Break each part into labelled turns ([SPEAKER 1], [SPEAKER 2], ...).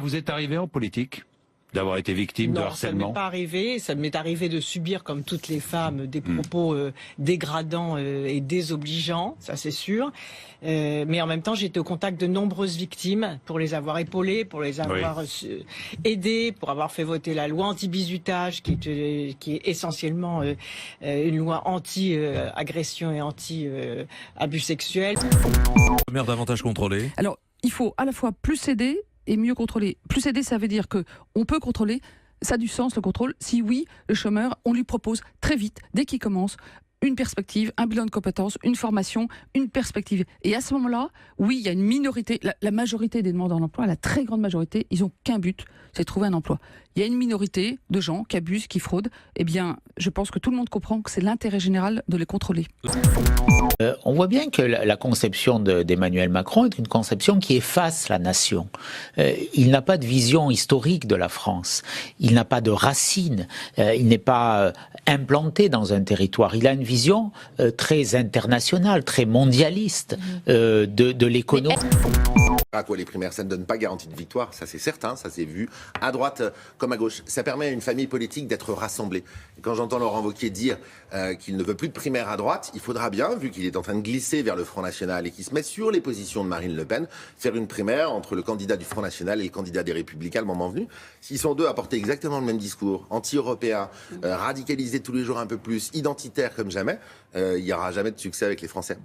[SPEAKER 1] vous est arrivé en politique d'avoir été victime de
[SPEAKER 2] Non, ça ne
[SPEAKER 1] harcèlement?
[SPEAKER 2] m'est pas arrivé. Ça m'est arrivé de subir, comme toutes les femmes, des propos dégradants et désobligeants, ça c'est sûr. Mais en même temps, j'ai été au contact de nombreuses victimes pour les avoir épaulées, pour les avoir aidées, pour avoir fait voter la loi anti-bizutage, qui est essentiellement une loi anti-agression et anti-abus sexuels.
[SPEAKER 3] Mère davantage contrôlée.
[SPEAKER 4] Alors, il faut à la fois plus aider et mieux contrôler. Plus aider, ça veut dire qu'on peut contrôler. Ça a du sens, le contrôle. Si oui, le chômeur, on lui propose très vite, dès qu'il commence, une perspective, un bilan de compétences, une formation, une perspective. Et à ce moment-là, oui, il y a une minorité, la majorité des demandeurs d'emploi, la très grande majorité, ils n'ont qu'un but, c'est de trouver un emploi. Il y a une minorité de gens qui abusent, qui fraudent. Eh bien, je pense que tout le monde comprend que c'est l'intérêt général de les contrôler.
[SPEAKER 5] On voit bien que la conception d'Emmanuel Macron est une conception qui efface la nation. Il n'a pas de vision historique de la France. Il n'a pas de racines. Il n'est pas implanté dans un territoire. Il a une vision très internationale, très mondialiste de l'économie.
[SPEAKER 6] À quoi les primaires, ça ne donne pas garantie de victoire, ça c'est certain, ça s'est vu à droite comme à gauche. Ça permet à une famille politique d'être rassemblée. Et quand j'entends Laurent Wauquiez dire qu'il ne veut plus de primaires à droite, il faudra bien, vu qu'il est en train de glisser vers le Front National et qu'il se met sur les positions de Marine Le Pen, faire une primaire entre le candidat du Front National et le candidat des Républicains le moment venu. S'ils sont deux à porter exactement le même discours, anti-européen, radicalisé tous les jours un peu plus, identitaire comme jamais, il n'y aura jamais de succès avec les Français.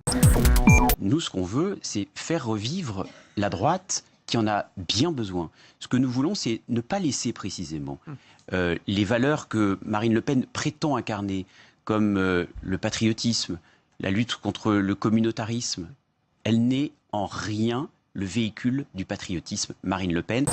[SPEAKER 7] Nous, ce qu'on veut, c'est faire revivre la droite qui en a bien besoin. Ce que nous voulons, c'est ne pas laisser précisément les valeurs que Marine Le Pen prétend incarner, comme le patriotisme, la lutte contre le communautarisme. Elle n'est en rien le véhicule du patriotisme, Marine Le Pen.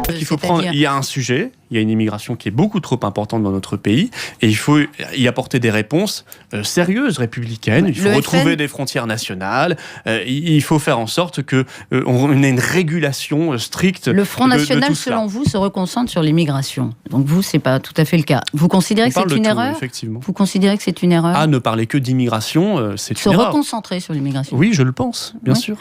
[SPEAKER 8] Il y a un sujet, il y a une immigration qui est beaucoup trop importante dans notre pays, et il faut y apporter des réponses sérieuses, républicaines. Il faut retrouver des frontières nationales. Il faut faire en sorte qu'on ait une régulation stricte.
[SPEAKER 9] Le Front National,
[SPEAKER 8] de
[SPEAKER 9] selon vous, se reconcentre sur l'immigration. Donc vous, c'est pas tout à fait le cas. Vous considérez que c'est une erreur ?
[SPEAKER 8] Effectivement.
[SPEAKER 9] Vous considérez que c'est une erreur ?
[SPEAKER 8] Ne parler que d'immigration, c'est une erreur.
[SPEAKER 9] Se reconcentrer sur l'immigration.
[SPEAKER 8] Oui, je le pense, bien sûr.